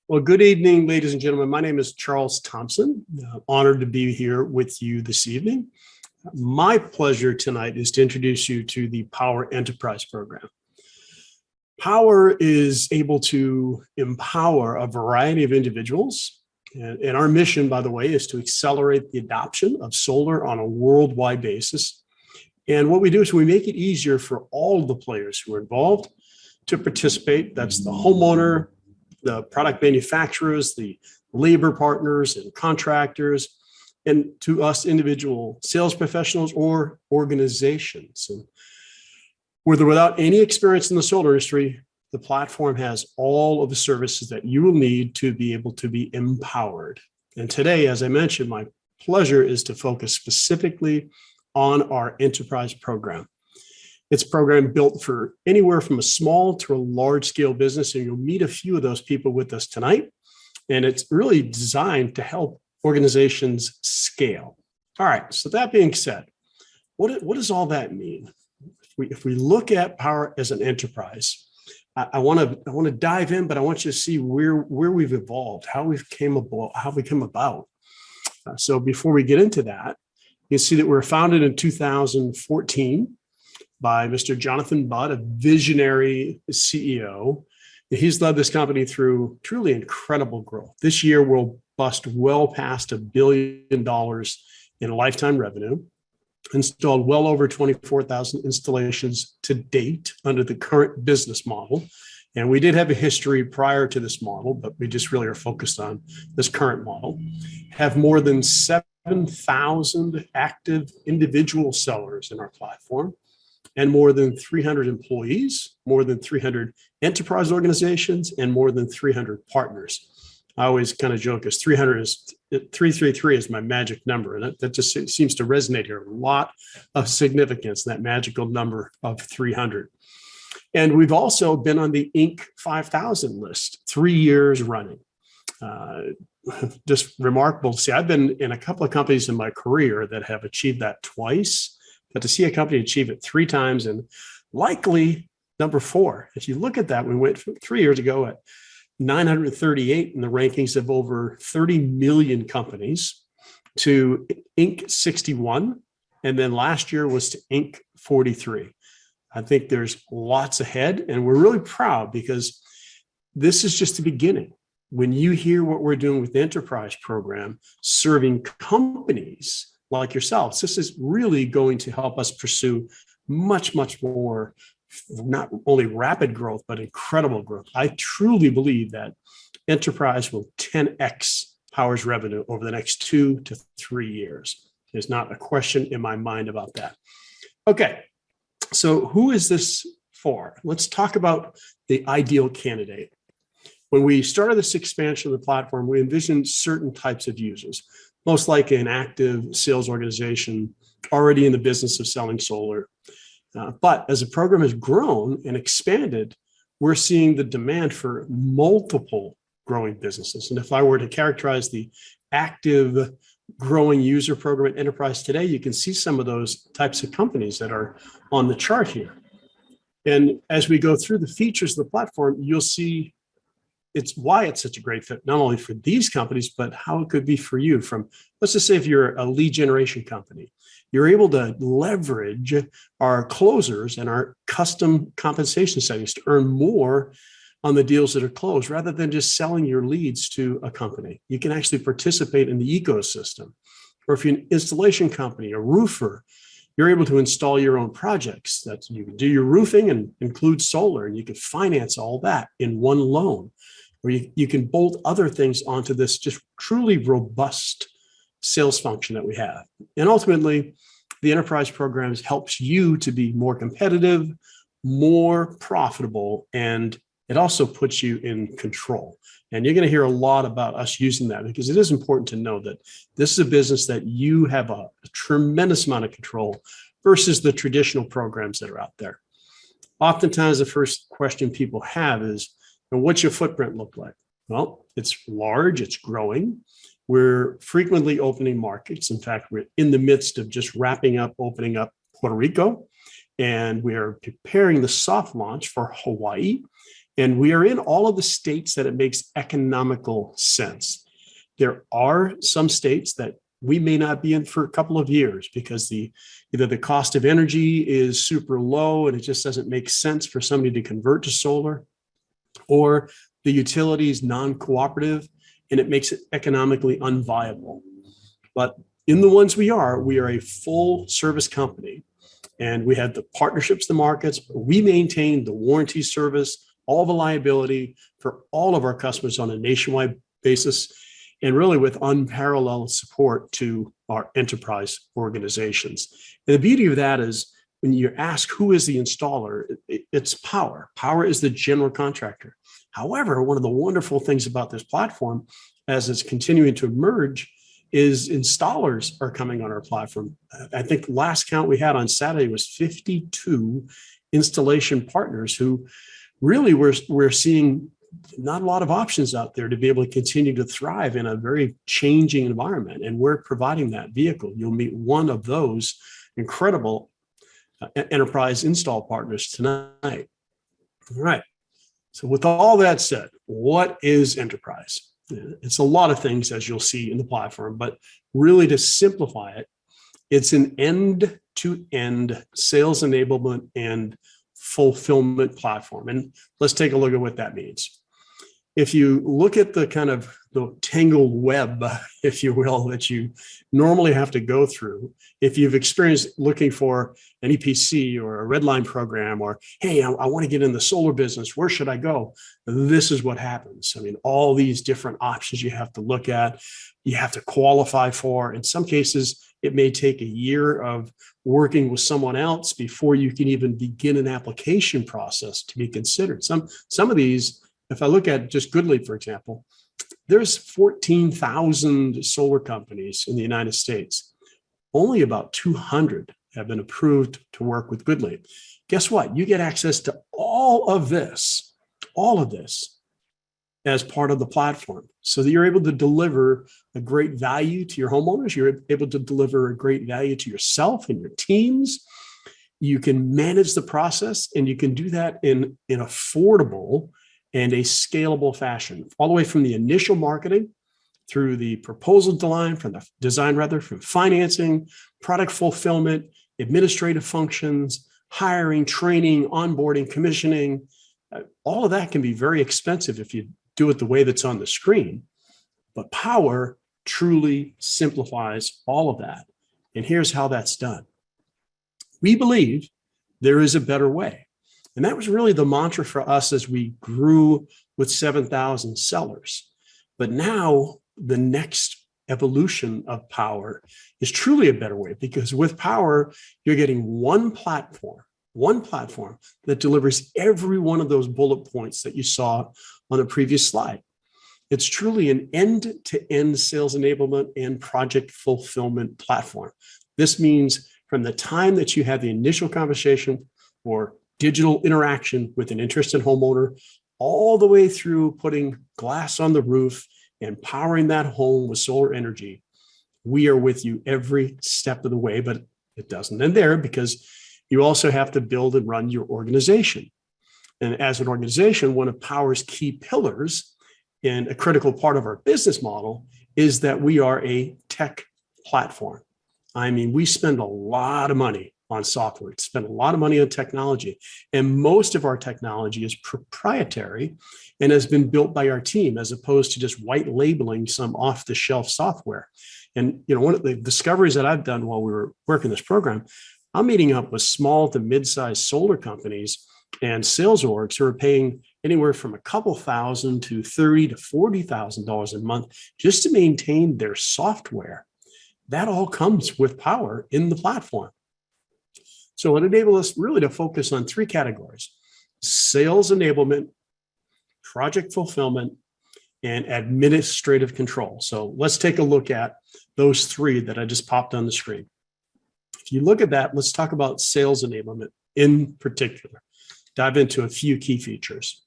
Well, good evening, ladies and gentlemen. My name is Charles Thompson. Honored to be here with you this evening. My pleasure tonight is to introduce you to the Powur Enterprise Program. Powur is able to empower a variety of individuals. And our mission, by the way, is to accelerate the adoption of solar on a worldwide basis. And what we do is we make it easier for all of the players who are involved to participate. That's the homeowner, the product manufacturers, the labor partners and contractors, and to us individual sales professionals or organizations. And with or without any experience in the solar industry, the platform has all of the services that you will need to be able to be empowered. And today, as I mentioned, my pleasure is to focus specifically on our enterprise program. It's a program built for anywhere from a small to a large scale business, and you'll meet a few of those people with us tonight. And it's really designed to help organizations scale. All right, so that being said, what does all that mean? If we look at Powur as an enterprise, I want to dive in, but I want you to see where we've evolved, how we come about. So before we get into that, you can see that we were founded in 2014. By Mr. Jonathan Budd, a visionary CEO. He's led this company through truly incredible growth. This year, we'll bust well past $1 billion in lifetime revenue, installed well over 24,000 installations to date under the current business model. And we did have a history prior to this model, but we just really are focused on this current model. Have more than 7,000 active individual sellers in our platform, and more than 300 employees, more than 300 enterprise organizations, and more than 300 partners. I always kind of joke as 333 is my magic number, and that just seems to resonate here. A lot of significance, that magical number of 300. And we've also been on the Inc. 5000 list 3 years running. Just remarkable to see. I've been in a couple of companies in my career that have achieved that twice. But to see a company achieve it 3 times and likely number 4, if you look at that, we went 3 years ago at 938 in the rankings of over 30 million companies to Inc. 61. And then last year was to Inc. 43. I think there's lots ahead, and we're really proud because this is just the beginning. When you hear what we're doing with the enterprise program, serving companies like yourselves, this is really going to help us pursue much, much more, not only rapid growth, but incredible growth. I truly believe that enterprise will 10x Powur's revenue over the next 2 to 3 years. There's not a question in my mind about that. Okay, so who is this for? Let's talk about the ideal candidate. When we started this expansion of the platform, we envisioned certain types of users. Most likely an active sales organization already in the business of selling solar. But as the program has grown and expanded, we're seeing the demand for multiple growing businesses. And if I were to characterize the active growing user program at enterprise today, you can see some of those types of companies that are on the chart here. And as we go through the features of the platform, you'll see it's why it's such a great fit, not only for these companies, but how it could be for you. From, let's just say if you're a lead generation company, you're able to leverage our closers and our custom compensation settings to earn more on the deals that are closed rather than just selling your leads to a company. You can actually participate in the ecosystem. Or if you're an installation company, a roofer, you're able to install your own projects. That you can do your roofing and include solar, and you can finance all that in one loan. Or you can bolt other things onto this just truly robust sales function that we have. And ultimately, the enterprise programs helps you to be more competitive, more profitable, and it also puts you in control. And you're going to hear a lot about us using that because it is important to know that this is a business that you have a tremendous amount of control versus the traditional programs that are out there. Oftentimes, the first question people have is, and what's your footprint look like? Well, it's large, it's growing. We're frequently opening markets. In fact, we're in the midst of just opening up Puerto Rico, and we are preparing the soft launch for Hawaii. And we are in all of the states that it makes economical sense. There are some states that we may not be in for a couple of years because either the cost of energy is super low and it just doesn't make sense for somebody to convert to solar, or the utility is non-cooperative and it makes it economically unviable. But in the ones we are a full service company, and we have the partnerships, the markets, we maintain the warranty service, all the liability for all of our customers on a nationwide basis, and really with unparalleled support to our enterprise organizations. And the beauty of that is when you ask who is the installer, it's Powur. Powur is the general contractor. However, one of the wonderful things about this platform, as it's continuing to emerge, is installers are coming on our platform. I think last count we had on Saturday was 52 installation partners who really we're seeing not a lot of options out there to be able to continue to thrive in a very changing environment. And we're providing that vehicle. You'll meet one of those incredible enterprise install partners tonight. All right. So with all that said, what is enterprise? It's a lot of things, as you'll see in the platform, but really to simplify it, it's an end-to-end sales enablement and fulfillment platform. And let's take a look at what that means. If you look at the kind of the tangled web, if you will, that you normally have to go through, if you've experienced looking for an EPC or a red line program, or, hey, I want to get in the solar business, where should I go? This is what happens. I mean, all these different options you have to look at, you have to qualify for. In some cases, it may take a year of working with someone else before you can even begin an application process to be considered. Some of these, if I look at just Goodleap, for example, there's 14,000 solar companies in the United States. Only about 200 have been approved to work with Goodleap. Guess what? You get access to all of this as part of the platform, so that you're able to deliver a great value to your homeowners. You're able to deliver a great value to yourself and your teams. You can manage the process, and you can do that in affordable and a scalable fashion, all the way from the initial marketing through the proposal design, from financing, product fulfillment, administrative functions, hiring, training, onboarding, commissioning. All of that can be very expensive if you do it the way that's on the screen. But Powur truly simplifies all of that. And here's how that's done. We believe there is a better way. And that was really the mantra for us as we grew with 7,000 sellers. But now the next evolution of Powur is truly a better way, because with Powur, you're getting one platform that delivers every one of those bullet points that you saw on the previous slide. It's truly an end-to-end sales enablement and project fulfillment platform. This means from the time that you have the initial conversation or digital interaction with an interested homeowner, all the way through putting glass on the roof and powering that home with solar energy, we are with you every step of the way. But it doesn't end there, because you also have to build and run your organization. And as an organization, one of Powur's key pillars and a critical part of our business model is that we are a tech platform. I mean, we spend a lot of money on software, spend a lot of money on technology. And most of our technology is proprietary and has been built by our team, as opposed to just white labeling some off-the-shelf software. And one of the discoveries that I've done while we were working this program, I'm meeting up with small to mid-sized solar companies and sales orgs who are paying anywhere from a couple thousand to $30,000 to $40,000 a month just to maintain their software. That all comes with Powur in the platform. So it enables us really to focus on three categories: sales enablement, project fulfillment, and administrative control. So let's take a look at those three that I just popped on the screen. If you look at that, let's talk about sales enablement in particular. Dive into a few key features.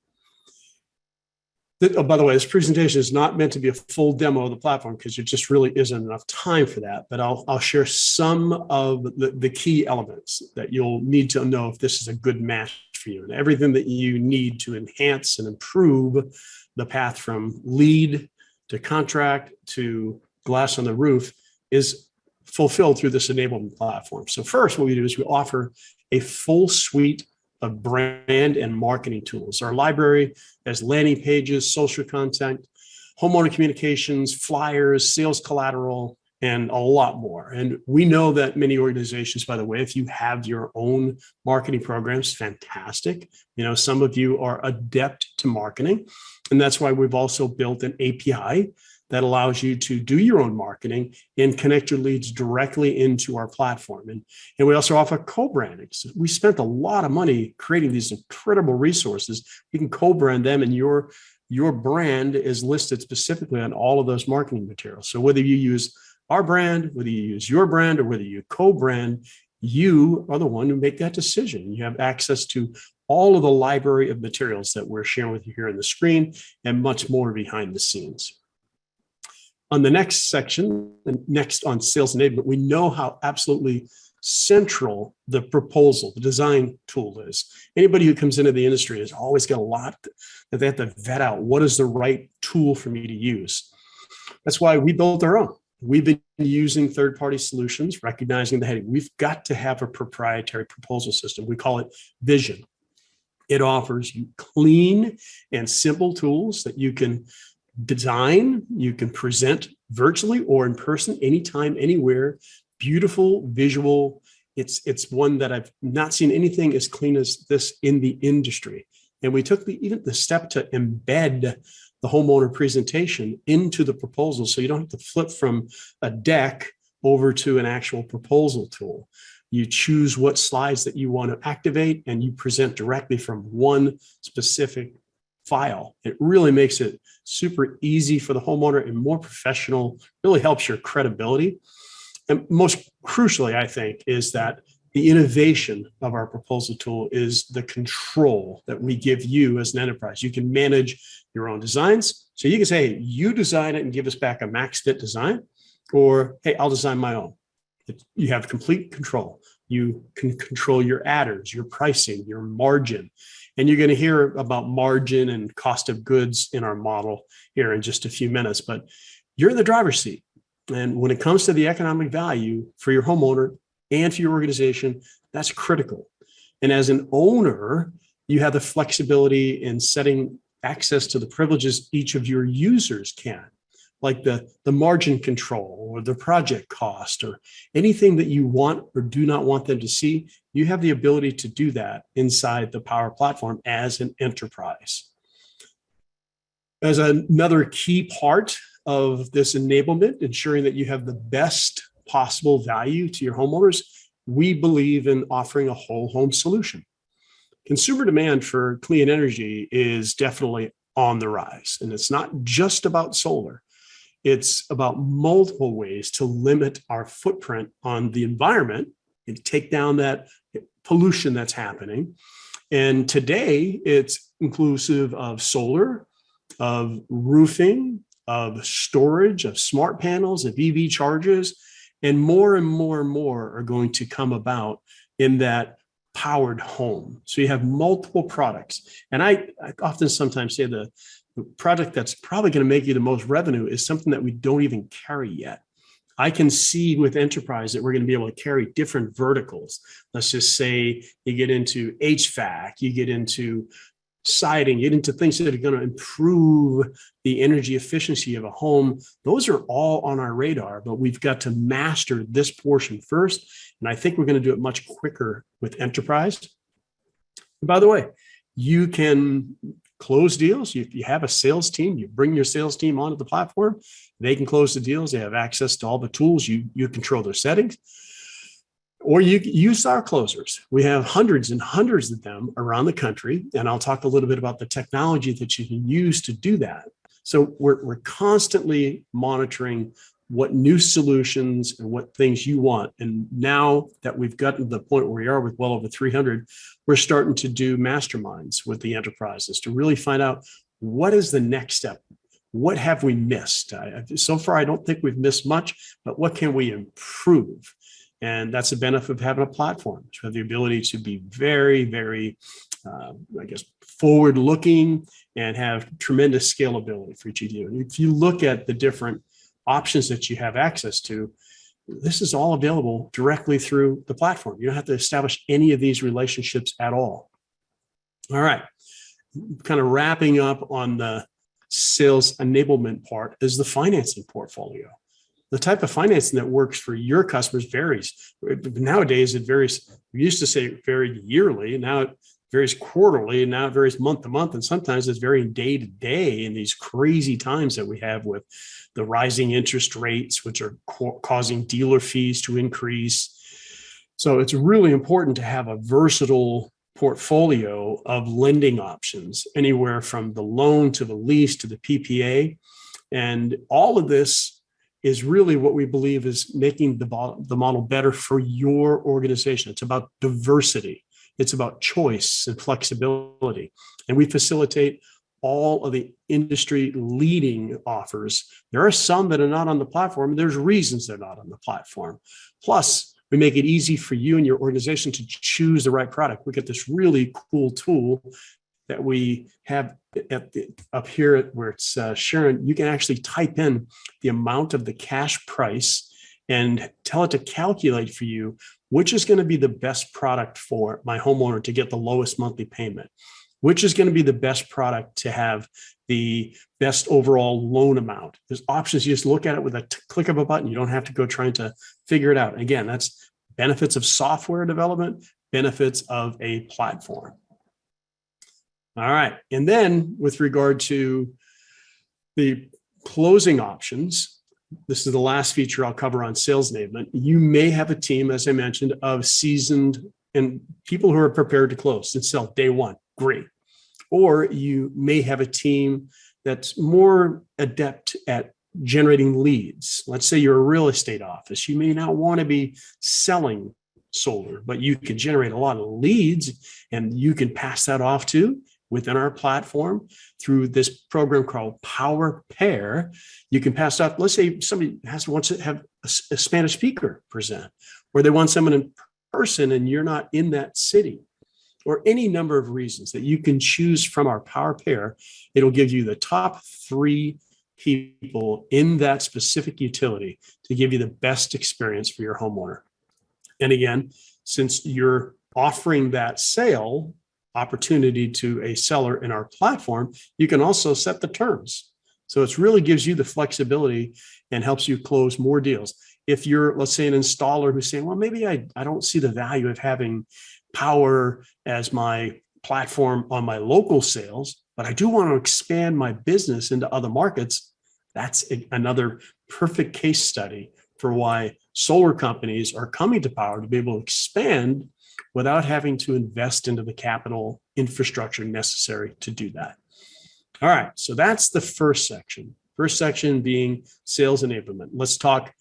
Oh, by the way, this presentation is not meant to be a full demo of the platform, because there just really isn't enough time for that. But I'll share some of the key elements that you'll need to know if this is a good match for you. And everything that you need to enhance and improve the path from lead to contract to glass on the roof is fulfilled through this enablement platform. So first, what we do is we offer a full suite of brand and marketing tools. Our library has landing pages, social content, homeowner communications, flyers, sales collateral, and a lot more. And we know that many organizations, by the way, if you have your own marketing programs, fantastic. You know, some of you are adept to marketing. And that's why we've also built an API that allows you to do your own marketing and connect your leads directly into our platform. And we also offer co-branding. So we spent a lot of money creating these incredible resources. You can co-brand them, and your brand is listed specifically on all of those marketing materials. So whether you use our brand, whether you use your brand, or whether you co-brand, you are the one who make that decision. You have access to all of the library of materials that we're sharing with you here on the screen and much more behind the scenes. On the next section, and next on sales enablement, we know how absolutely central the proposal, the design tool is. Anybody who comes into the industry has always got a lot that they have to vet out. What is the right tool for me to use? That's why we built our own. We've been using third-party solutions, recognizing that, hey, we've got to have a proprietary proposal system. We call it Vision. It offers you clean and simple tools that you can design, you can present virtually or in person, anytime, anywhere. Beautiful visual. It's one that I've not seen anything as clean as this in the industry. And we took even the step to embed the homeowner presentation into the proposal, so you don't have to flip from a deck over to an actual proposal tool. You choose what slides that you want to activate, and you present directly from one specific file. It really makes it super easy for the homeowner and more professional, really helps your credibility. And most crucially, I think, is that the innovation of our proposal tool is the control that we give you as an enterprise. You can manage your own designs. So you can say, hey, you design it and give us back a max fit design, or, hey, I'll design my own. You have complete control. You can control your adders, your pricing, your margin. And you're going to hear about margin and cost of goods in our model here in just a few minutes, but you're in the driver's seat. And when it comes to the economic value for your homeowner and for your organization, that's critical. And as an owner, you have the flexibility in setting access to the privileges each of your users can, like the margin control or the project cost or anything that you want or do not want them to see. You have the ability to do that inside the Powur platform as an enterprise. As another key part of this enablement, ensuring that you have the best possible value to your homeowners, we believe in offering a whole home solution. Consumer demand for clean energy is definitely on the rise, and it's not just about solar. It's about multiple ways to limit our footprint on the environment and take down that pollution that's happening. And today, it's inclusive of solar, of roofing, of storage, of smart panels, of EV chargers, and more and more and more are going to come about in that powered home. So you have multiple products. And I often sometimes say the product that's probably going to make you the most revenue is something that we don't even carry yet. I can see with enterprise that we're going to be able to carry different verticals. Let's just say you get into HVAC, you get into siding, you get into things that are going to improve the energy efficiency of a home. Those are all on our radar, but we've got to master this portion first. And I think we're going to do it much quicker with enterprise. And by the way, you can close deals. If you have a sales team, you bring your sales team onto the platform, they can close the deals. They have access to all the tools. You control their settings. Or you use our closers. We have hundreds and hundreds of them around the country. And I'll talk a little bit about the technology that you can use to do that. So we're constantly monitoring what new solutions and what things you want. And now that we've gotten to the point where we are with well over 300, we're starting to do masterminds with the enterprises to really find out what is the next step. What have we missed? So far, I don't think we've missed much, but what can we improve? And that's the benefit of having a platform. You have the ability to be very, very I guess, forward looking and have tremendous scalability for each of you. And if you look at the different options that you have access to, this is all available directly through the platform. You don't have to establish any of these relationships at all. All right. Kind of wrapping up on the sales enablement part is the financing portfolio. The type of financing that works for your customers varies. Nowadays, it varies. We used to say it varied yearly, and now it varies quarterly, and now it varies month to month, and sometimes it's varying day to day in these crazy times that we have with the rising interest rates, which are causing dealer fees to increase. So it's really important to have a versatile portfolio of lending options, anywhere from the loan to the lease to the PPA. And all of this is really what we believe is making the model better for your organization. It's about diversity. It's about choice and flexibility. And we facilitate all of the industry leading offers. There are some that are not on the platform. There's reasons they're not on the platform. Plus, we make it easy for you and your organization to choose the right product. We get this really cool tool that we have up here where it's Sharon. You can actually type in the amount of the cash price and tell it to calculate for you which is going to be the best product for my homeowner to get the lowest monthly payment, which is going to be the best product to have the best overall loan amount. There's options. You just look at it with a click of a button. You don't have to go trying to figure it out. Again, that's benefits of software development, benefits of a platform. All right. And then with regard to the closing options, this is the last feature I'll cover on sales enablement. You may have a team, as I mentioned, of seasoned and people who are prepared to close and sell day one. Great. Or you may have a team that's more adept at generating leads. Let's say you're a real estate office. You may not want to be selling solar, but you can generate a lot of leads and you can pass that off to within our platform through this program called Powur Pair. You can pass off, let's say somebody wants to have a Spanish speaker present, or they want someone in person and you're not in that city, or any number of reasons that you can choose from our Powur Pair. It'll give you the top 3 people in that specific utility to give you the best experience for your homeowner. And again, since you're offering that sale opportunity to a seller in our platform, you can also set the terms. So it really gives you the flexibility and helps you close more deals. If you're, let's say, an installer who's saying, well, maybe I don't see the value of having Powur as my platform on my local sales, but I do want to expand my business into other markets. That's another perfect case study for why solar companies are coming to Powur to be able to expand without having to invest into the capital infrastructure necessary to do that. All right, so that's the first section. First section being sales enablement. Let's talk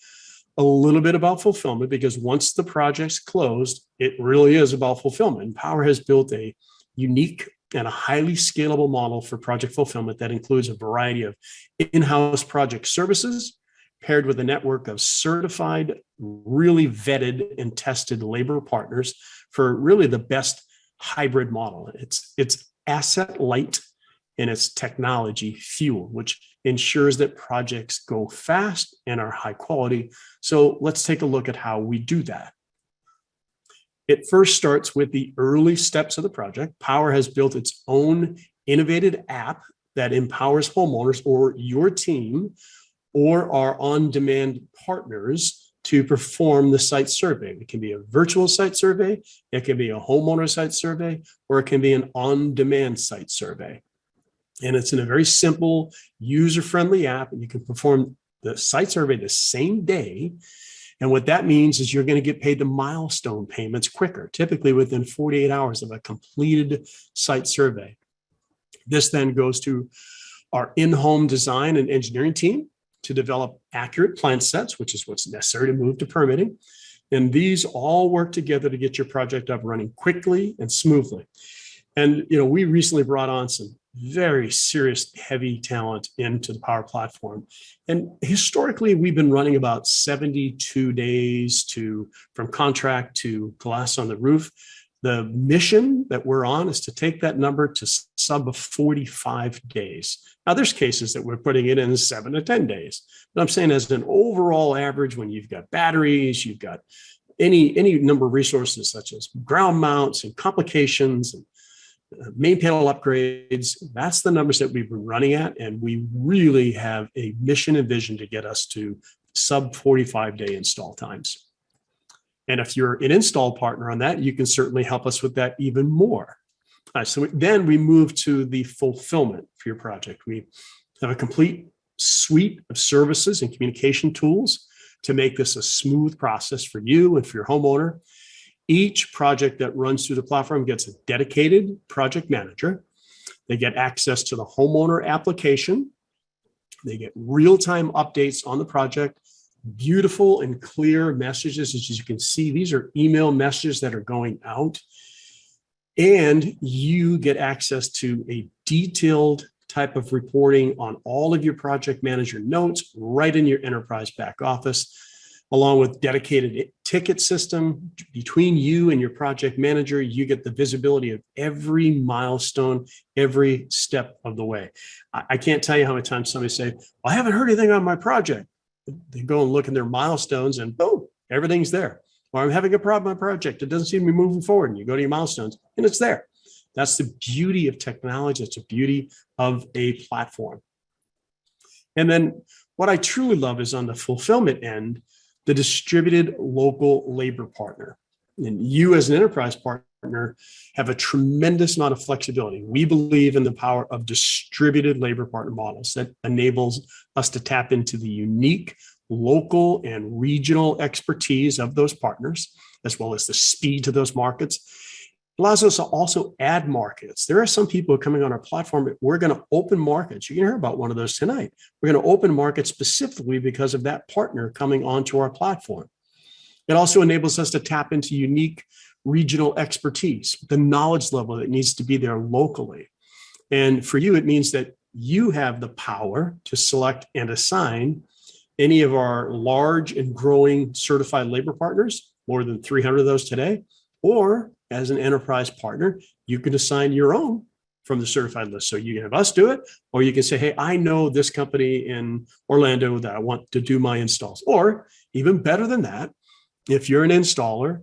a little bit about fulfillment, because once the project's closed, it really is about fulfillment. And Powur has built a unique and a highly scalable model for project fulfillment that includes a variety of in-house project services paired with a network of certified, really vetted and tested labor partners for really the best hybrid model. It's asset light and it's technology fueled, which ensures that projects go fast and are high quality. So let's take a look at how we do that. It first starts with the early steps of the project. Powur has built its own innovative app that empowers homeowners or your team or our on-demand partners to perform the site survey. It can be a virtual site survey, it can be a homeowner site survey, or it can be an on-demand site survey. And it's in a very simple, user-friendly app, and you can perform the site survey the same day. And what that means is you're going to get paid the milestone payments quicker, typically within 48 hours of a completed site survey. This then goes to our in-home design and engineering team to develop accurate plan sets, which is what's necessary to move to permitting. And these all work together to get your project up running quickly and smoothly. And we recently brought on some very serious, heavy talent into the Powur platform. And historically, we've been running about 72 days from contract to glass on the roof. The mission that we're on is to take that number to sub 45 days. Now, there's cases that we're putting it in 7 to 10 days. But I'm saying as an overall average, when you've got batteries, you've got any number of resources such as ground mounts and complications and main panel upgrades, that's the numbers that we've been running at. And we really have a mission and vision to get us to sub 45-day install times. And if you're an install partner on that, you can certainly help us with that even more. So then we move to the fulfillment for your project. We have a complete suite of services and communication tools to make this a smooth process for you and for your homeowner. Each project that runs through the platform gets a dedicated project manager. They get access to the homeowner application. They get real-time updates on the project, beautiful and clear messages. As you can see, these are email messages that are going out. And you get access to a detailed type of reporting on all of your project manager notes right in your enterprise back office, along with dedicated ticket system between you and your project manager. You get the visibility of every milestone, every step of the way. I can't tell you how many times somebody say, well, I haven't heard anything on my project. They go and look in their milestones and boom, everything's there. Or I'm having a problem on my project. It doesn't seem to be moving forward. And you go to your milestones and it's there. That's the beauty of technology. It's the beauty of a platform. And then what I truly love is on the fulfillment end, the distributed local labor partner. And you as an enterprise partner have a tremendous amount of flexibility. We believe in the power of distributed labor partner models that enables us to tap into the unique local and regional expertise of those partners, as well as the speed to those markets. It allows us to also add markets. There are some people coming on our platform. We're going to open markets. You can hear about one of those tonight. We're going to open markets specifically because of that partner coming onto our platform. It also enables us to tap into unique regional expertise, the knowledge level that needs to be there locally. And for you, it means that you have the power to select and assign any of our large and growing certified labor partners, more than 300 of those today, or as an enterprise partner, you can assign your own from the certified list. So you can have us do it, or you can say, hey, I know this company in Orlando that I want to do my installs. Or even better than that, if you're an installer,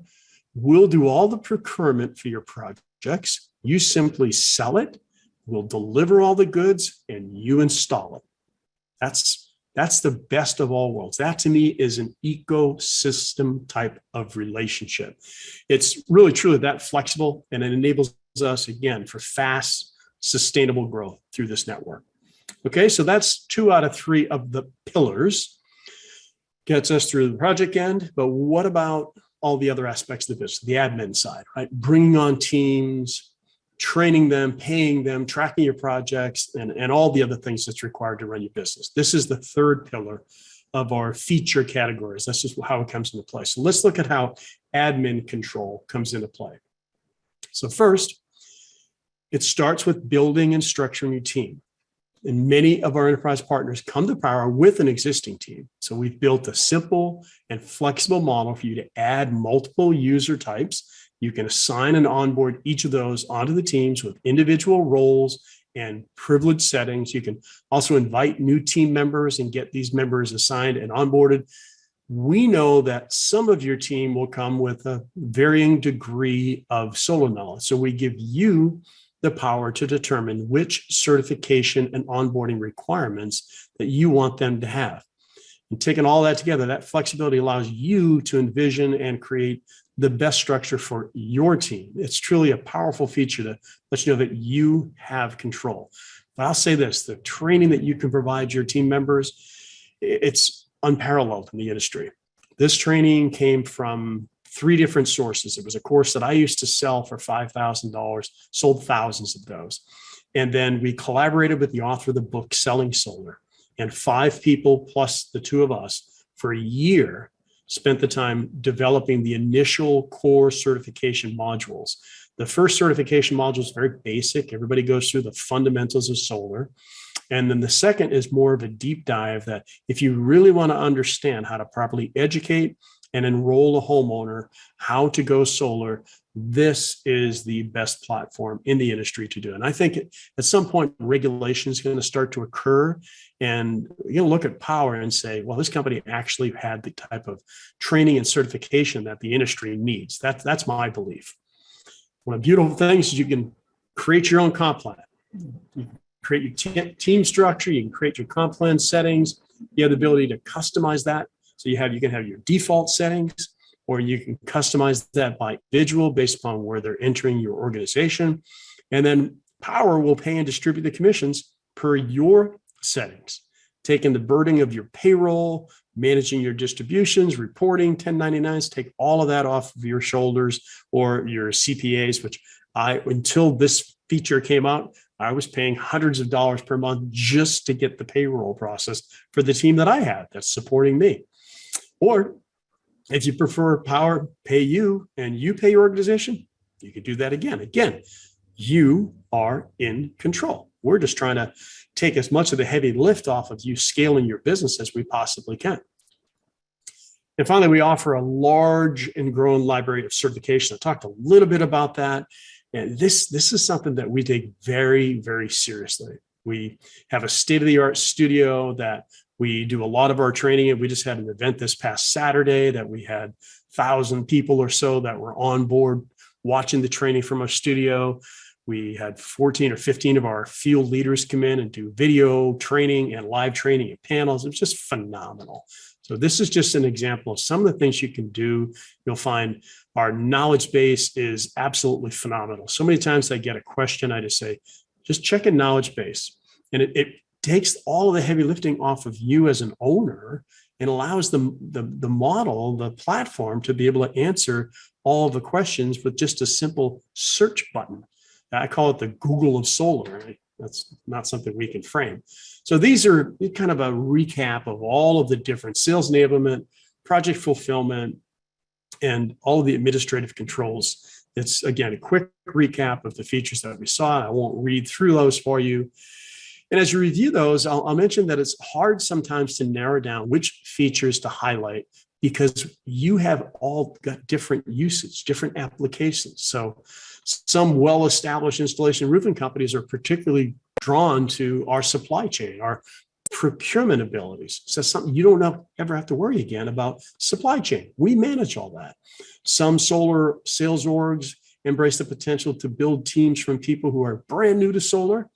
we'll do all the procurement for your projects. You simply sell it, we'll deliver all the goods, and you install it. That's the best of all worlds. That to me is an ecosystem type of relationship. It's really truly that flexible, and it enables us again for fast, sustainable growth through this network. Okay, so that's 2 out of 3 of the pillars. Gets us through the project end, but what about all the other aspects of the business, the admin side, right? Bringing on teams, training them, paying them, tracking your projects, and all the other things that's required to run your business. This is the 3rd pillar of our feature categories. That's just how it comes into play. So let's look at how admin control comes into play. So first, it starts with building and structuring your team. And many of our enterprise partners come to Powur with an existing team. So we've built a simple and flexible model for you to add multiple user types. You can assign and onboard each of those onto the teams with individual roles and privilege settings. You can also invite new team members and get these members assigned and onboarded. We know that some of your team will come with a varying degree of solo knowledge. So we give you the power to determine which certification and onboarding requirements that you want them to have. And taking all that together, that flexibility allows you to envision and create the best structure for your team. It's truly a powerful feature to let you know that you have control. But I'll say this, the training that you can provide your team members, it's unparalleled in the industry. This training came from 3 different sources. It was a course that I used to sell for $5,000, sold thousands of those. And then we collaborated with the author of the book, Selling Solar, and 5 people plus the 2 of us for a year spent the time developing the initial core certification modules. The first certification module is very basic. Everybody goes through the fundamentals of solar. And then the second is more of a deep dive that if you really want to understand how to properly educate and enroll a homeowner how to go solar, this is the best platform in the industry to do. And I think at some point, regulation is going to start to occur. And you're going to look at Powur and say, well, this company actually had the type of training and certification that the industry needs. That's my belief. One of the beautiful things is you can create your own comp plan. You can create your team structure. You can create your comp plan settings. You have the ability to customize that. So you can have your default settings, or you can customize that by individual based upon where they're entering your organization. And then Powur will pay and distribute the commissions per your settings, taking the burden of your payroll, managing your distributions, reporting, 1099s, take all of that off of your shoulders, or your CPAs, which until this feature came out, I was paying hundreds of dollars per month just to get the payroll processed for the team that I had that's supporting me. Or if you prefer Powur pay you and you pay your organization, you can do that again. Again, you are in control. We're just trying to take as much of the heavy lift off of you scaling your business as we possibly can. And finally, we offer a large and growing library of certification. I talked a little bit about that. And this is something that we take very, very seriously. We have a state-of-the-art studio that we do a lot of our training. And we just had an event this past Saturday that we had 1,000 people or so that were on board watching the training from our studio. We had 14 or 15 of our field leaders come in and do video training and live training and panels. It was just phenomenal. So this is just an example of some of the things you can do. You'll find our knowledge base is absolutely phenomenal. So many times I get a question, I just say, just check a knowledge base. And it takes all of the heavy lifting off of you as an owner and allows the model, the platform, to be able to answer all of the questions with just a simple search button. I call it the Google of solar. Right? That's not something we can frame. So these are kind of a recap of all of the different sales enablement, project fulfillment, and all of the administrative controls. It's, again, a quick recap of the features that we saw. I won't read through those for you. And as you review those, I'll mention that it's hard sometimes to narrow down which features to highlight because you have all got different usage, different applications. So some well-established installation roofing companies are particularly drawn to our supply chain, our procurement abilities. So that's something you don't ever have to worry again about supply chain. We manage all that. Some solar sales orgs embrace the potential to build teams from people who are brand new to solar,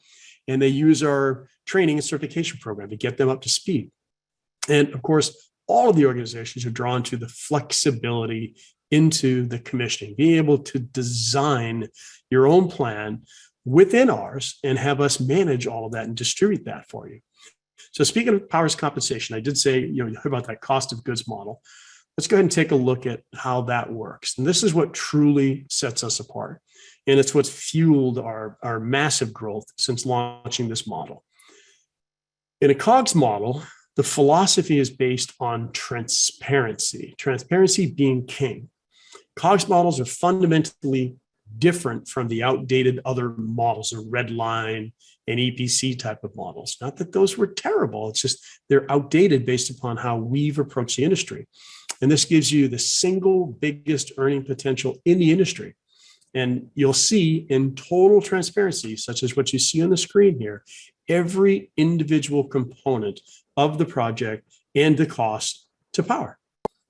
and they use our training and certification program to get them up to speed. And of course, all of the organizations are drawn to the flexibility into the commissioning, being able to design your own plan within ours and have us manage all of that and distribute that for you. So speaking of Powur's compensation, I did say, you heard about that cost of goods model. Let's go ahead and take a look at how that works. And this is what truly sets us apart. And it's what's fueled our massive growth since launching this model. In a COGS model, the philosophy is based on transparency being king. COGS models are fundamentally different from the outdated other models, the red line and EPC type of models. Not that those were terrible, it's just they're outdated based upon how we've approached the industry. And this gives you the single biggest earning potential in the industry. And you'll see in total transparency, such as what you see on the screen here, every individual component of the project and the cost to Powur.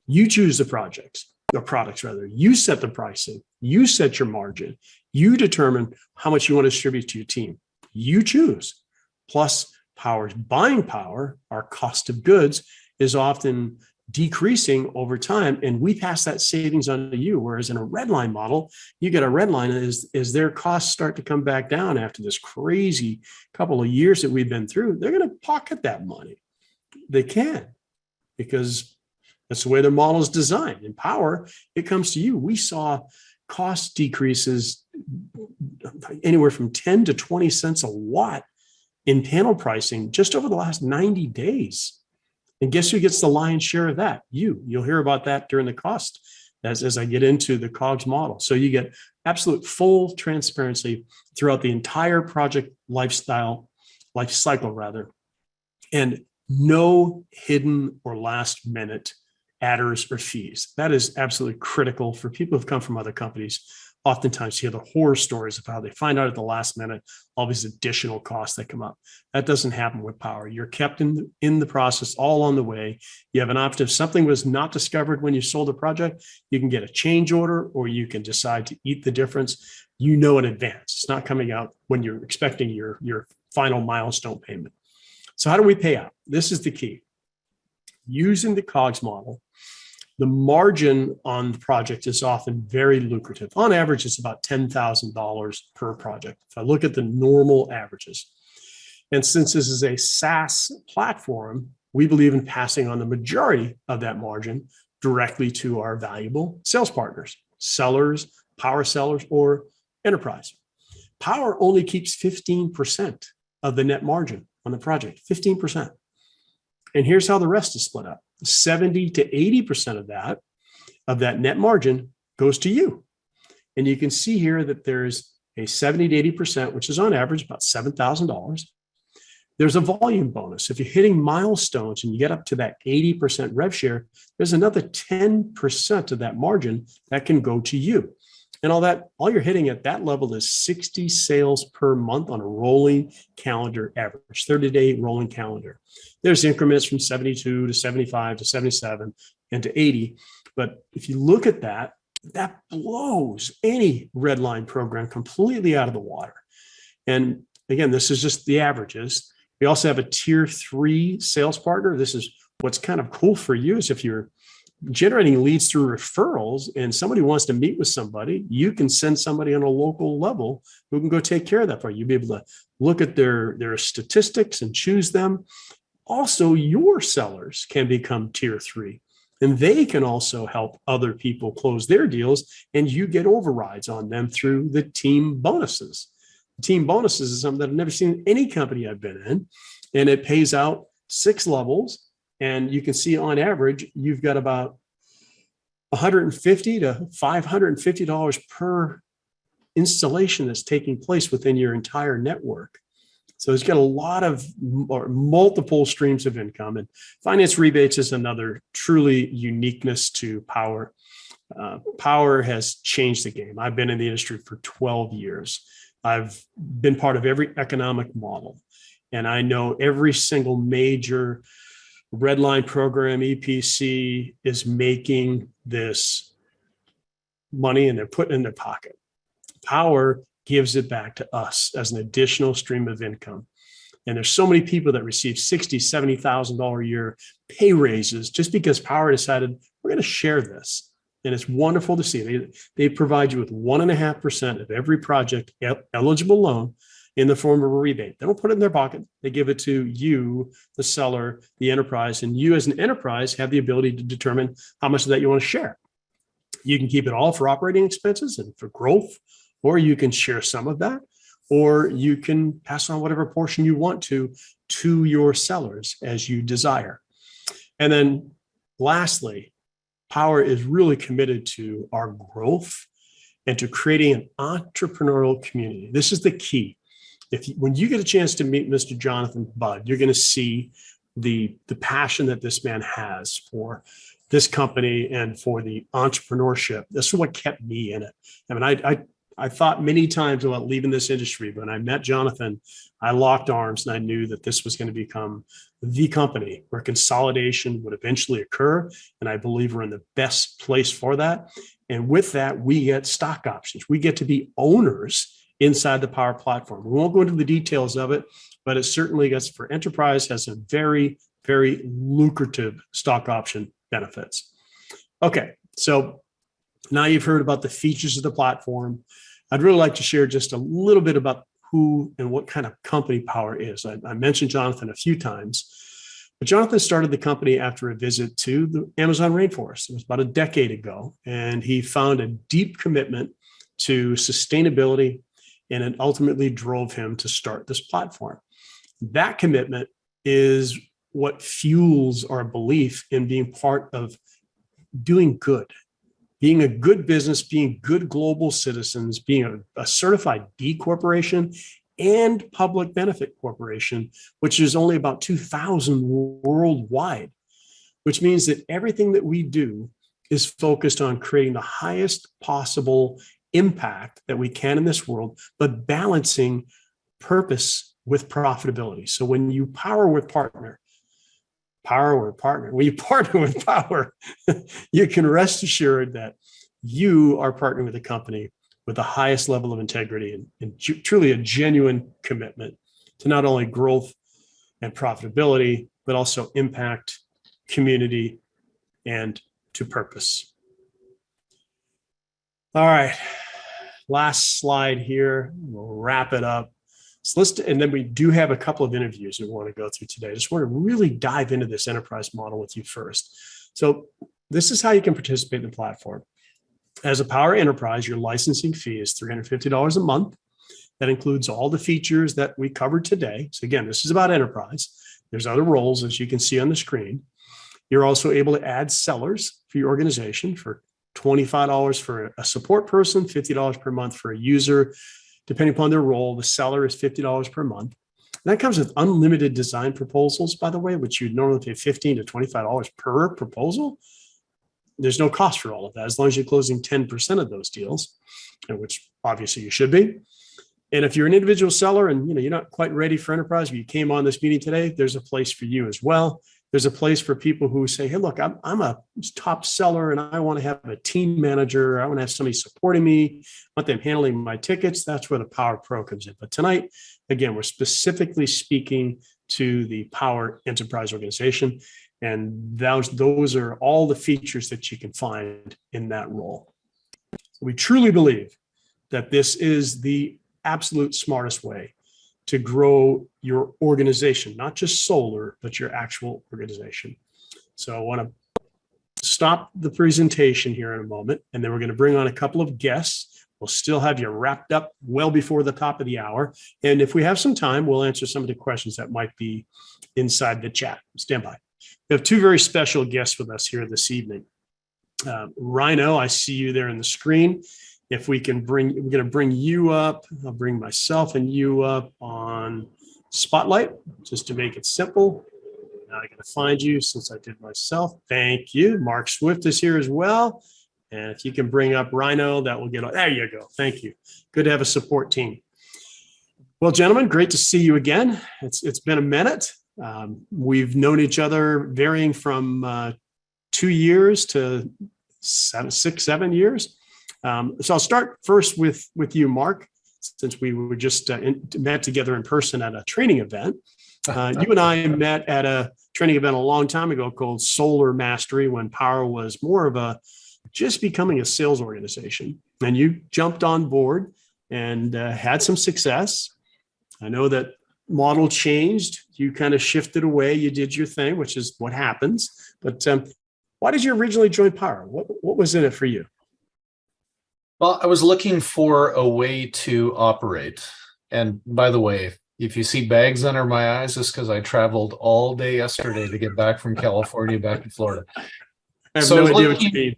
You choose the products. You set the pricing, you set your margin, you determine how much you want to distribute to your team. You choose. Plus, Powur's buying power, our cost of goods, is often decreasing over time, and we pass that savings on to you. Whereas in a red line model, you get a red line as their costs start to come back down after this crazy couple of years that we've been through, they're going to pocket that money. They can, because that's the way the model is designed. In Powur, it comes to you. We saw cost decreases anywhere from 10 to 20 cents a watt in panel pricing just over the last 90 days. And guess who gets the lion's share of that? You'll hear about that during the cost as I get into the COGS model. So you get absolute full transparency throughout the entire project life cycle, and no hidden or last minute adders or fees. That is absolutely critical for people who've come from other companies. Oftentimes you hear the horror stories of how they find out at the last minute all these additional costs that come up. That doesn't happen with Powur. You're kept in the process all on the way. You have an option. If something was not discovered when you sold the project, you can get a change order, or you can decide to eat the difference. You know in advance. It's not coming out when you're expecting your final milestone payment. So how do we pay out? This is the key. Using the COGS model, the margin on the project is often very lucrative. On average, it's about $10,000 per project, if I look at the normal averages. And since this is a SaaS platform, we believe in passing on the majority of that margin directly to our valuable sales partners, sellers, Powur sellers, or enterprise. Powur only keeps 15% of the net margin on the project, 15%. And here's how the rest is split up. 70 to 80% of that net margin goes to you. And you can see here that there's a 70 to 80%, which is on average about $7,000. There's a volume bonus. If you're hitting milestones and you get up to that 80% rev share, there's another 10% of that margin that can go to you. And all you're hitting at that level is 60 sales per month on a rolling calendar average, 30-day rolling calendar. There's increments from 72 to 75 to 77 and to 80. But if you look at that, that blows any red line program completely out of the water. And again, this is just the averages. We also have a tier 3 sales partner. This is what's kind of cool for you, is if you're generating leads through referrals and somebody wants to meet with somebody, you can send somebody on a local level who can go take care of that for you. You'll be able to look at their statistics and choose them. Also, your sellers can become tier 3, and they can also help other people close their deals, and you get overrides on them through the team bonuses. Team bonuses is something that I've never seen in any company I've been in, and it pays out 6 levels. And you can see on average, you've got about $150 to $550 per installation that's taking place within your entire network. So it's got a lot of or multiple streams of income. And finance rebates is another truly uniqueness to Powur. Powur has changed the game. I've been in the industry for 12 years. I've been part of every economic model, and I know every single major red line program, EPC, is making this money and they're putting it in their pocket. Powur gives it back to us as an additional stream of income. And there's so many people that receive $60,000, $70,000 a year pay raises just because Powur decided we're going to share this. And it's wonderful to see. They provide you with 1.5% of every project eligible loan in the form of a rebate. They don't put it in their pocket. They give it to you, the seller, the enterprise, and you as an enterprise have the ability to determine how much of that you want to share. You can keep it all for operating expenses and for growth, or you can share some of that, or you can pass on whatever portion you want to your sellers as you desire. And then lastly, Powur is really committed to our growth and to creating an entrepreneurial community. This is the key. When you get a chance to meet Mr. Jonathan Budd, you're going to see the passion that this man has for this company and for the entrepreneurship. This is what kept me in it. I mean, I thought many times about leaving this industry, but when I met Jonathan, I locked arms and I knew that this was going to become the company where consolidation would eventually occur. And I believe we're in the best place for that. And with that, we get stock options. We get to be owners inside the Powur platform. We won't go into the details of it, but it certainly gets for enterprise has some very, very lucrative stock option benefits. Okay, so now you've heard about the features of the platform. I'd really like to share just a little bit about who and what kind of company Powur is. I mentioned Jonathan a few times, but Jonathan started the company after a visit to the Amazon rainforest. It was about a decade ago, and he found a deep commitment to sustainability, and it ultimately drove him to start this platform. That commitment is what fuels our belief in being part of doing good, being a good business, being good global citizens, being a certified B corporation and public benefit corporation, which is only about 2,000 worldwide. which means that everything that we do is focused on creating the highest possible impact that we can in this world, but balancing purpose with profitability. So when you when you partner with Powur, you can rest assured that you are partnering with a company with the highest level of integrity and truly a genuine commitment to not only growth and profitability, but also impact, community, and to purpose. All right, last slide here. We'll wrap it up. So and then we do have a couple of interviews we want to go through today. I just want to really dive into this enterprise model with you first. So this is how you can participate in the platform. As a Powur enterprise, your licensing fee is $350 a month. That includes all the features that we covered today. So again, this is about enterprise. There's other roles, as you can see on the screen. You're also able to add sellers for your organization for $25 for a support person, $50 per month for a user. Depending upon their role, the seller is $50 per month. And that comes with unlimited design proposals, by the way, which you'd normally pay $15 to $25 per proposal. There's no cost for all of that, as long as you're closing 10% of those deals, which obviously you should be. And if you're an individual seller and you're not quite ready for enterprise, but you came on this meeting today, there's a place for you as well. There's a place for people who say, hey, look, I'm a top seller and I want to have a team manager. I want to have somebody supporting me. I want them handling my tickets. That's where the Powur Pro comes in. But tonight, again, we're specifically speaking to the Powur Enterprise Organization. And those are all the features that you can find in that role. We truly believe that this is the absolute smartest way to grow your organization, not just solar, but your actual organization. So I want to stop the presentation here in a moment, and then we're going to bring on a couple of guests. We'll still have you wrapped up well before the top of the hour. And if we have some time, we'll answer some of the questions that might be inside the chat. Stand by. We have two very special guests with us here this evening. Rhino, I see you there on the screen. If we can we're going to bring you up. I'll bring myself and you up on Spotlight just to make it simple. Now I got to find you since I did myself. Thank you. Mark Swift is here as well. And if you can bring up Rhino, that will get, there you go. Thank you. Good to have a support team. Well, gentlemen, great to see you again. It's been a minute. We've known each other varying from 2 years to 6, 7 years. So I'll start first with you, Mark, since we were just met together in person at a training event. You and I met at a training event a long time ago called Solar Mastery, when Powur was more of just becoming a sales organization. And you jumped on board and had some success. I know that model changed. You kind of shifted away. You did your thing, which is what happens. But why did you originally join Powur? What was in it for you? Well, I was looking for a way to operate. And by the way, if you see bags under my eyes, it's because I traveled all day yesterday to get back from California back to Florida. I have no idea what you mean.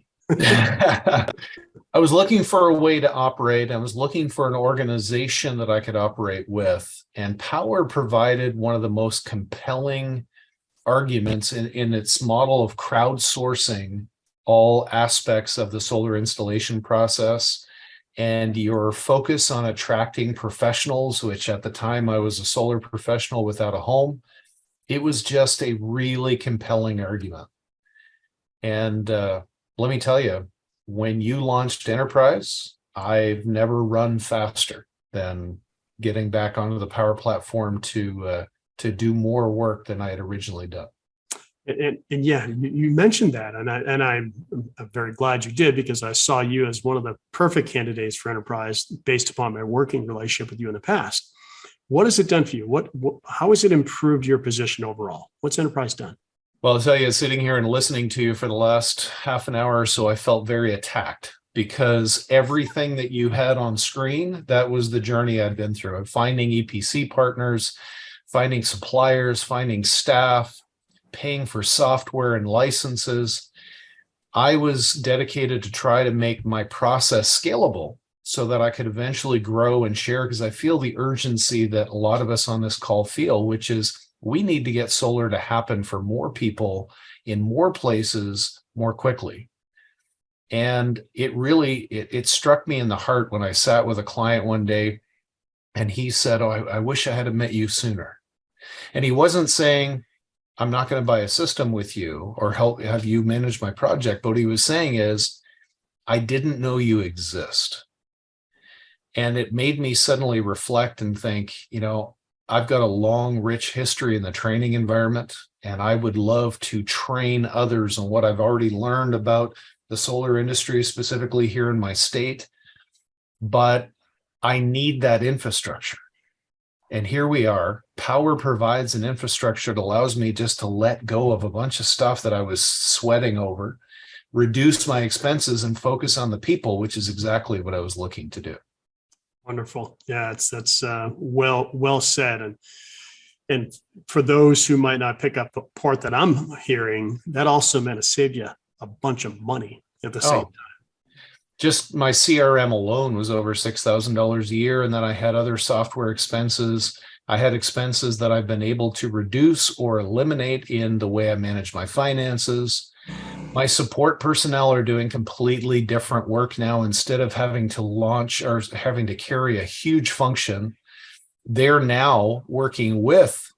I was looking for a way to operate. I was looking for an organization that I could operate with. And Powur provided one of the most compelling arguments in its model of crowdsourcing all aspects of the solar installation process, and your focus on attracting professionals, which at the time I was a solar professional without a home. It was just a really compelling argument. And let me tell you, when you launched Enterprise, I've never run faster than getting back onto the Powur platform to do more work than I had originally done. And yeah, you mentioned that, and I'm very glad you did, because I saw you as one of the perfect candidates for Enterprise based upon my working relationship with you in the past. What has it done for you? How has it improved your position overall? What's Enterprise done? Well, I'll tell you, sitting here and listening to you for the last half an hour or so, I felt very attacked, because everything that you had on screen, that was the journey I'd been through. Finding EPC partners, finding suppliers, finding staff, paying for software and licenses. I was dedicated to try to make my process scalable so that I could eventually grow and share, because I feel the urgency that a lot of us on this call feel, which is We need to get solar to happen for more people in more places more quickly. And it struck me in the heart when I sat with a client one day and he said, "Oh, I wish I had met you sooner." And he wasn't saying, "I'm not going to buy a system with you or have you manage my project." But what he was saying is, "I didn't know you exist." And it made me suddenly reflect and think, I've got a long, rich history in the training environment, and I would love to train others on what I've already learned about the solar industry, specifically here in my state. But I need that infrastructure. And here we are. Powur provides an infrastructure that allows me just to let go of a bunch of stuff that I was sweating over, reduce my expenses, and focus on the people, which is exactly what I was looking to do. Wonderful. Yeah, that's well said. And for those who might not pick up the part that I'm hearing, that also meant it saved you a bunch of money at the same time. Just my CRM alone was over $6,000 a year. And then I had other software expenses. I had expenses that I've been able to reduce or eliminate in the way I manage my finances. My support personnel are doing completely different work now. Instead of having to launch or having to carry a huge function, they're now working with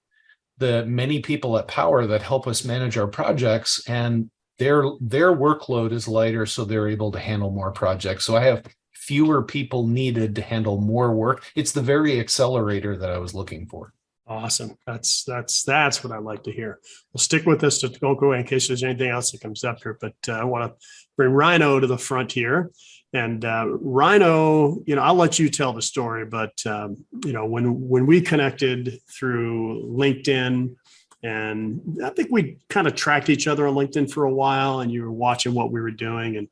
the many people at Powur that help us manage our projects, and their workload is lighter, so they're able to handle more projects. So I have fewer people needed to handle more work. It's the very accelerator that I was looking for. Awesome. That's what I like to hear. We'll stick with this to don't go away in case there's anything else that comes up here. But I want to bring Rhino to the front here. And Rhino, I'll let you tell the story. But when we connected through LinkedIn, and I think we kind of tracked each other on LinkedIn for a while, and you were watching what we were doing,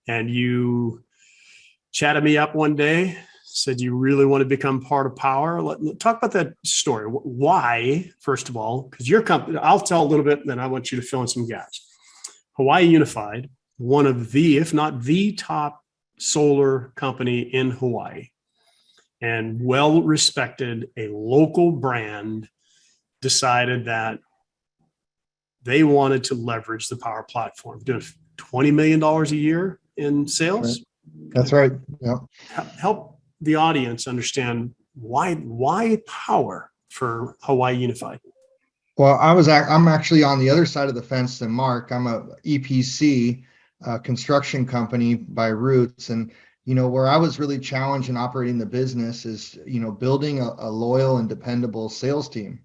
and you chatted me up one day. Said you really want to become part of Powur. Talk about that story. Why, first of all, because your company, I'll tell a little bit, and then I want you to fill in some gaps. Hawaii Unified, one of the, if not the top solar company in Hawaii, and well respected, a local brand, decided that they wanted to leverage the Powur platform, doing $20 million a year in sales. That's right. Yeah. Help the audience understand why Powur for Hawaii Unified. Well, I'm actually on the other side of the fence than Mark. I'm a EPC construction company by roots, and where I was really challenged in operating the business is building a loyal and dependable sales team,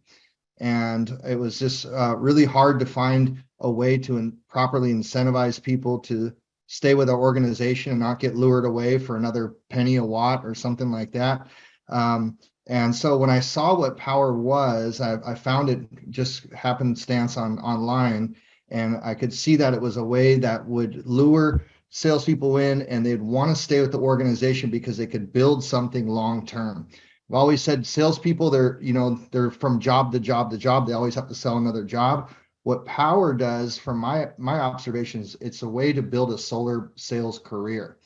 and it was just really hard to find a way to properly incentivize people to stay with our organization and not get lured away for another penny a watt or something like that. And so when I saw what Powur was, I found it just happenstance online, and I could see that it was a way that would lure salespeople in, and they'd want to stay with the organization because they could build something long term. I've always said salespeople, they're from job to job to job. They always have to sell another job. What Powur does, from my observations, it's a way to build a solar sales career.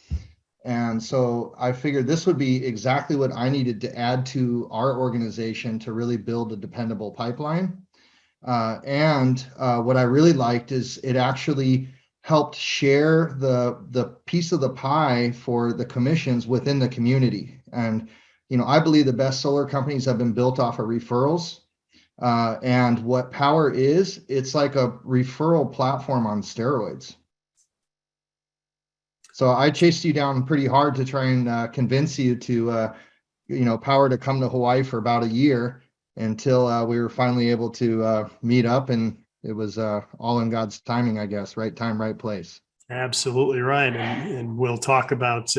And so I figured this would be exactly what I needed to add to our organization to really build a dependable pipeline. And what I really liked is it actually helped share the piece of the pie for the commissions within the community. And, I believe the best solar companies have been built off of referrals. And what Powur is, it's like a referral platform on steroids. So I chased you down pretty hard to try and convince you to, Powur to come to Hawaii for about a year until we were finally able to meet up, and it was all in God's timing, I guess. Right time, right place. Absolutely right, and we'll talk about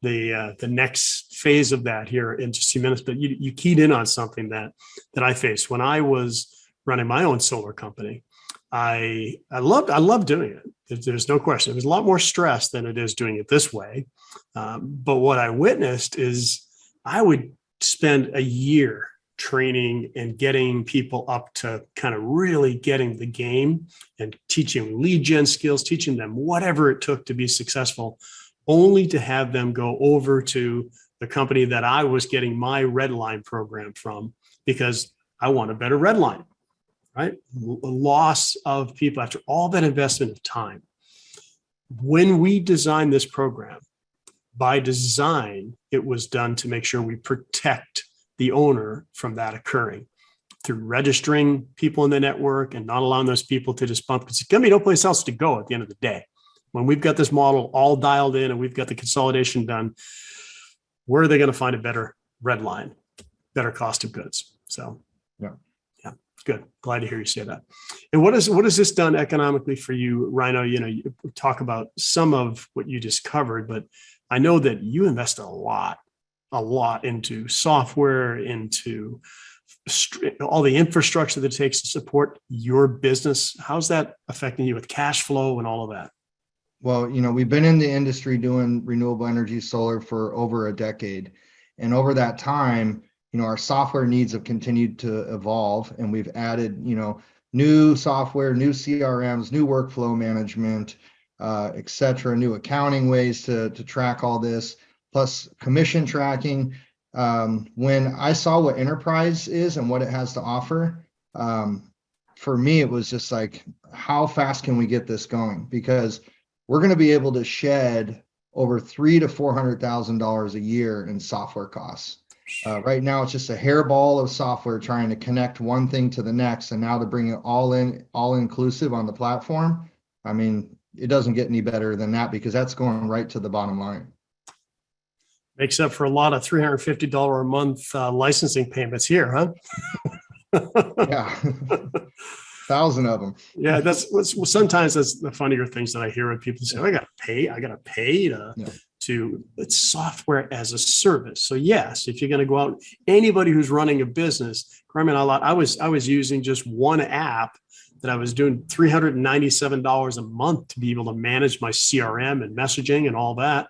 the next phase of that here in just a few minutes. But you keyed in on something that I faced when I was running my own solar company. I loved doing it. There's no question. It was a lot more stress than it is doing it this way. But what I witnessed is I would spend a year training and getting people up to kind of really getting the game and teaching lead gen skills, teaching them whatever it took to be successful, only to have them go over to the company that I was getting my red line program from because I want a better red line. right? Loss of people after all that investment of time. When we designed this program, by design, it was done to make sure we protect the owner from that occurring through registering people in the network and not allowing those people to just bump, because it's going to be no place else to go at the end of the day. When we've got this model all dialed in and we've got the consolidation done, where are they going to find a better red line, better cost of goods? So, yeah, good. Glad to hear you say that. And what has this done economically for you, Rhino? You talk about some of what you just covered, but I know that you invest a lot into software, into all the infrastructure that it takes to support your business. How's that affecting you with cash flow and all of that? Well, we've been in the industry doing renewable energy solar for over a decade. And over that time, our software needs have continued to evolve, and we've added, new software, new CRMs, new workflow management, et cetera, new accounting ways to track all this, plus commission tracking. When I saw what enterprise is and what it has to offer, for me, it was just like, how fast can we get this going? Because we're going to be able to shed over $300,000 to $400,000 a year in software costs. Right now, it's just a hairball of software trying to connect one thing to the next, and now to bring it all inclusive on the platform. I mean, it doesn't get any better than that, because that's going right to the bottom line. Makes up for a lot of $350 a month licensing payments here, huh? Yeah. 1,000 of them. Yeah, sometimes that's the funnier things that I hear when people say, I got to pay to it's software as a service. So yes, if you're going to go out, anybody who's running a business, I was using just one app that I was doing $397 a month to be able to manage my CRM and messaging and all that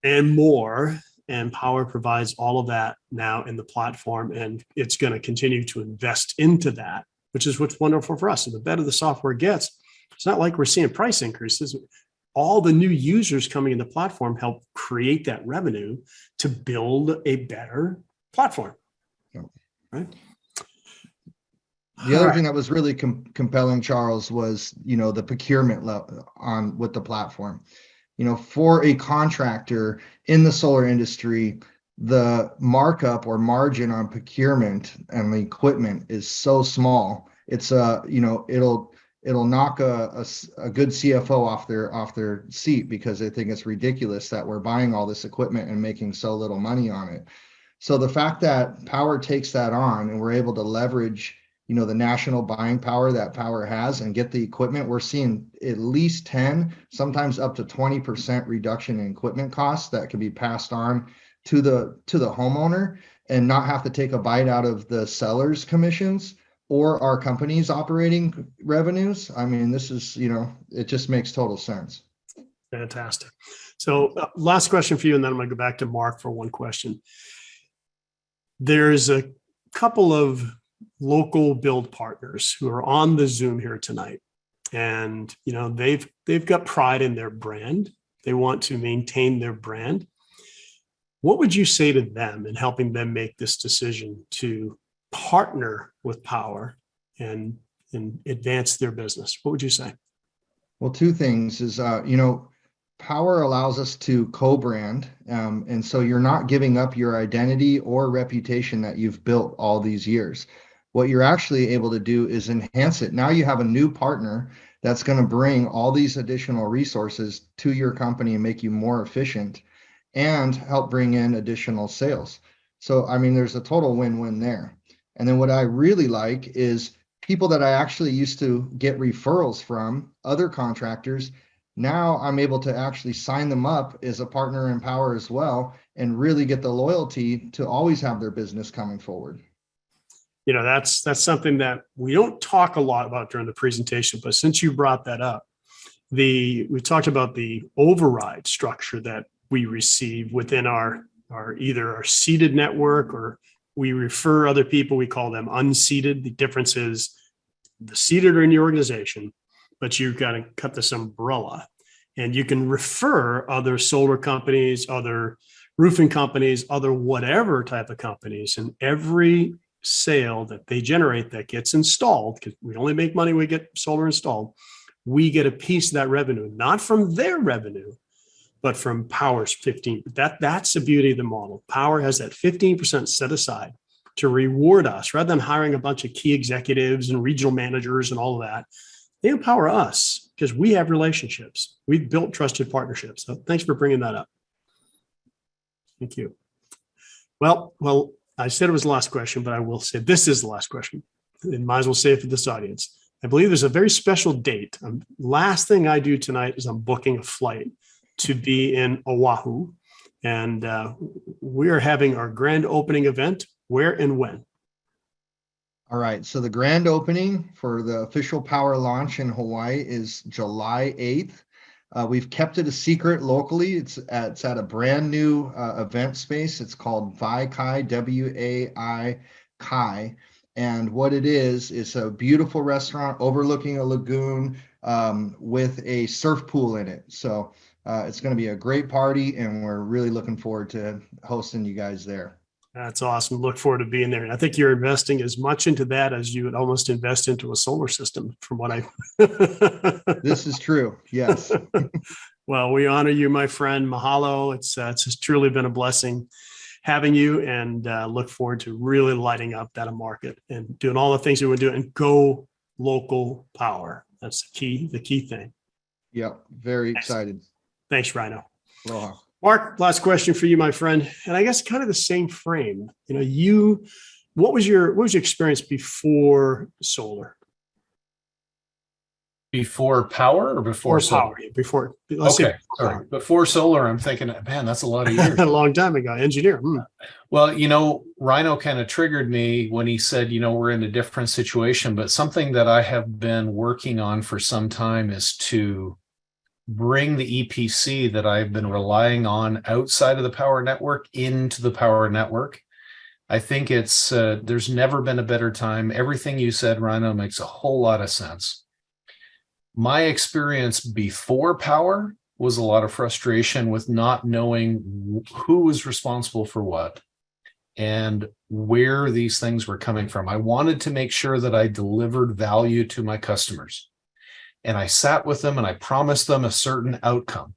and more. And Powur provides all of that now in the platform, and it's going to continue to invest into that, which is what's wonderful for us. And the better the software gets, it's not like we're seeing price increases. All the new users coming in the platform help create that revenue to build a better platform. Right. The other thing that was really compelling, Charles, was, the procurement level with the platform. For a contractor in the solar industry, the markup or margin on procurement and the equipment is so small. It's it'll knock a good CFO off their seat, because they think it's ridiculous that we're buying all this equipment and making so little money on it. So the fact that Powur takes that on, and we're able to leverage, the national buying power that Powur has, and get the equipment, we're seeing at least 10, sometimes up to 20% reduction in equipment costs that can be passed on to the homeowner, and not have to take a bite out of the seller's commissions or our company's operating revenues. I mean, this is, it just makes total sense. Fantastic. So last question for you, and then I'm going to go back to Mark for one question. There's a couple of local build partners who are on the Zoom here tonight, and they've got pride in their brand. They want to maintain their brand. What would you say to them in helping them make this decision to partner with Powur and advance their business? What would you say? Well, two things is, Powur allows us to co-brand. And so you're not giving up your identity or reputation that you've built all these years. What you're actually able to do is enhance it. Now you have a new partner that's going to bring all these additional resources to your company and make you more efficient and help bring in additional sales. So, I mean, there's a total win-win there. And then what I really like is people that I actually used to get referrals from, other contractors. Now I'm able to actually sign them up as a partner in Powur as well, and really get the loyalty to always have their business coming forward. That's something that we don't talk a lot about during the presentation, but since you brought that up, we talked about the override structure that we receive within our either our seeded network, or we refer other people, we call them unseeded. The difference is the seeded are in your organization, but you've got to cut this umbrella, and you can refer other solar companies, other roofing companies, other whatever type of companies. And every sale that they generate that gets installed, because we only make money when we get solar installed, we get a piece of that revenue, not from their revenue, but from Powur's 15. That's the beauty of the model. Powur has that 15% set aside to reward us rather than hiring a bunch of key executives and regional managers and all of that. They empower us because we have relationships. We've built trusted partnerships. So thanks for bringing that up. Thank you. Well, I said it was the last question, but I will say this is the last question. And might as well say it for this audience. I believe there's a very special date. Last thing I do tonight is I'm booking a flight to be in Oahu. And we are having our grand opening event. Where and when? All right. So the grand opening for the official Powur launch in Hawaii is July 8th. We've kept it a secret locally. It's at a brand new event space. It's called Vai-Kai, W-A-I Kai. And what it is a beautiful restaurant overlooking a lagoon with a surf pool in it. So it's going to be a great party, and we're really looking forward to hosting you guys there. That's awesome. Look forward to being there. And I think you're investing as much into that as you would almost invest into a solar system, from what I. This is true. Yes. Well, we honor you, my friend. Mahalo. It's just truly been a blessing having you, and look forward to really lighting up that market and doing all the things we would do, and go local power. That's the key thing. Yep. Very excited. Thanks, Rhino. Aloha. Mark, last question for you, my friend. And I guess kind of the same frame. What was your experience before solar? Before Powur or before solar? Before. Sorry. Before solar, I'm thinking, man, that's a lot of years. A long time ago. Engineer. Well, Rhino kind of triggered me when he said, we're in a different situation, but something that I have been working on for some time is to bring the EPC that I've been relying on outside of the Powur network into the Powur network. I think there's never been a better time. Everything you said, Rhino, makes a whole lot of sense. My experience before Powur was a lot of frustration with not knowing who was responsible for what and where these things were coming from. I wanted to make sure that I delivered value to my customers. And I sat with them and I promised them a certain outcome.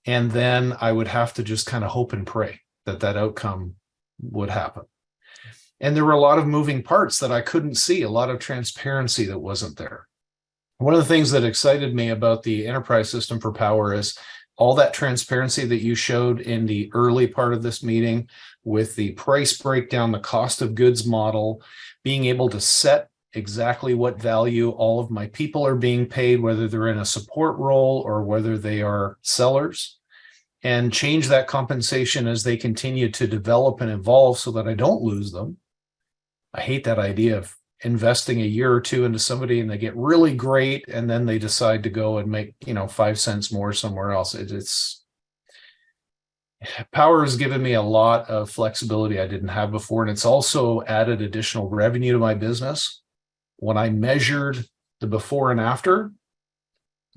And then I would have to just kind of hope and pray that outcome would happen. And there were a lot of moving parts that I couldn't see, a lot of transparency that wasn't there. One of the things that excited me about the enterprise system for Powur is all that transparency that you showed in the early part of this meeting with the price breakdown, the cost of goods model, being able to set exactly what value all of my people are being paid, whether they're in a support role or whether they are sellers, and change that compensation as they continue to develop and evolve so that I don't lose them. I hate that idea of investing a year or two into somebody and they get really great and then they decide to go and make 5 cents more somewhere else. Powur has given me a lot of flexibility I didn't have before, and it's also added additional revenue to my business. When I measured the before and after,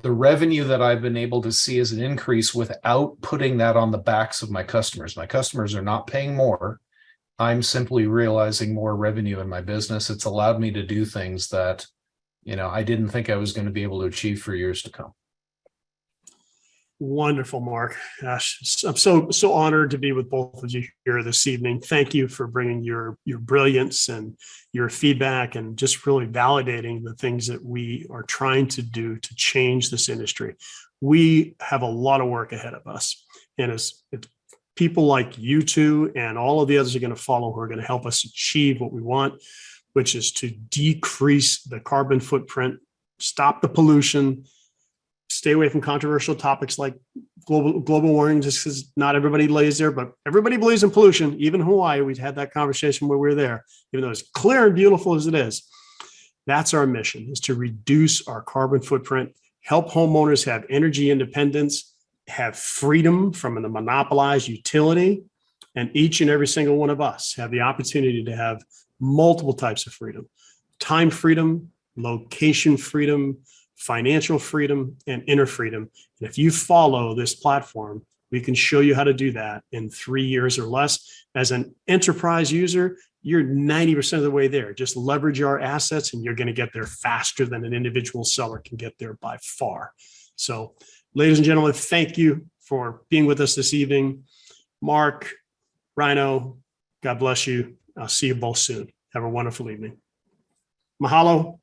the revenue that I've been able to see is an increase without putting that on the backs of my customers. My customers are not paying more. I'm simply realizing more revenue in my business. It's allowed me to do things that, I didn't think I was going to be able to achieve for years to come. Wonderful, Mark. Gosh, I'm so honored to be with both of you here this evening. Thank you for bringing your brilliance and your feedback and just really validating the things that we are trying to do to change this industry. We have a lot of work ahead of us. And it's people like you two and all of the others are going to follow who are going to help us achieve what we want, which is to decrease the carbon footprint, stop the pollution, stay away from controversial topics like global warming, just because not everybody lays there, but everybody believes in pollution. Even Hawaii, we've had that conversation when we were there, even though it's clear and beautiful as it is. That's our mission, is to reduce our carbon footprint, help homeowners have energy independence, have freedom from the monopolized utility, and each and every single one of us have the opportunity to have multiple types of freedom: time freedom, location freedom, financial freedom, and inner freedom. And if you follow this platform, we can show you how to do that in 3 years or less. As an enterprise user, you're 90% of the way there. Just leverage our assets and you're going to get there faster than an individual seller can get there by far. So, ladies and gentlemen, thank you for being with us this evening. Mark, Rhino, God bless you. I'll see you both soon. Have a wonderful evening. Mahalo.